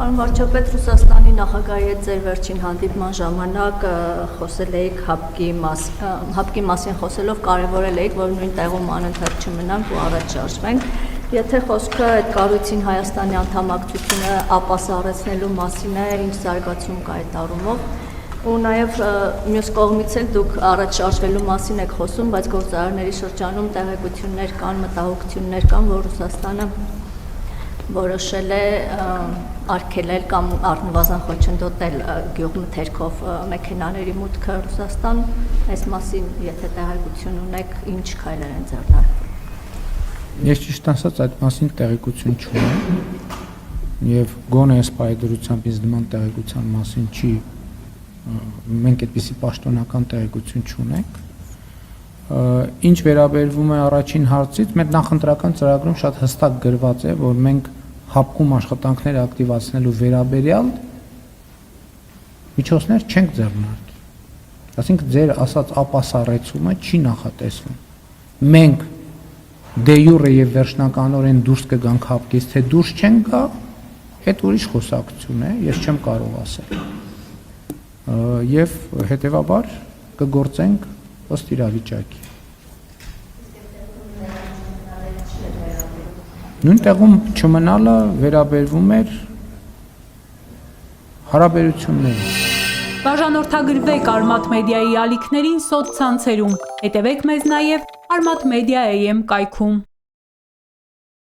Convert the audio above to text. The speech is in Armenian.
Պարոն վարչապետ, Ռուսաստանի նախագահի հետ ձեր վերջին հանդիպման ժամանակ խոսել էիք հապկի մասին խոսելով կարևորել էիք, որ նույն տեղում անընդհատ չմնանք ու առաջ շարժվենք։ Եթե խոսքը այդ կառույցին Հայաստանի անդամակցությունը ապասառեցնելու մասին է, ինչ զարգացում կա այդ առումով, ու նաև մյուս կողմից էլ դուք առաջ շարժվելու մասին եք խոսում, բայց գործարարների շրջանում տեղեկություններ կան, մտահոգություններ կան, որ Ռուսաստանը որոշել է արգելել կամ առնվազն խոչընդոտել գյուղմթերքով մեքենաների մուտքը Ռուսաստան, այս մասին եթե տեղեկություն ունեք, ինչ քայլեր են ձեռնարկվում։ Ես ճիշտ ասած այդ մասին տեղեկություն չունեմ եւ գոնե այս պայդրությամբ ինձ նման տեղեկության մասին չի մենք այդպիսի պաշտոնական տեղեկություն չունենք։ Ինչ վերաբերվում է առաջին հարցից, մեր նախընտրական ծրագրում շատ հստակ գրված է, որ մենք հապկում աշխատանքներ ակտիվացնելու վերաբերյալ միջոցներ չենք ձեռնարկի։ Այսինքն ձեր ասած ապասառեցումը չի նախատեսվում։ Մենք դե յուրե եւ վերջնականորեն դուրս կգանք հապկից, թե դուրս չենք գա, այդ ուրիշ խոսակցություն է, ես չեմ կարող ասել։ Եվ հետեւաբար կգործենք ըստ իրավիճակի։ Նույն տեղում չմնալը վերաբերվում էր հարաբերություններին։ Բաժանորդագրվեք Արմաթ մեդիայի ալիքներին սոցցանցերում, հետևեք մեզ նաև Armat Media AM կայքում։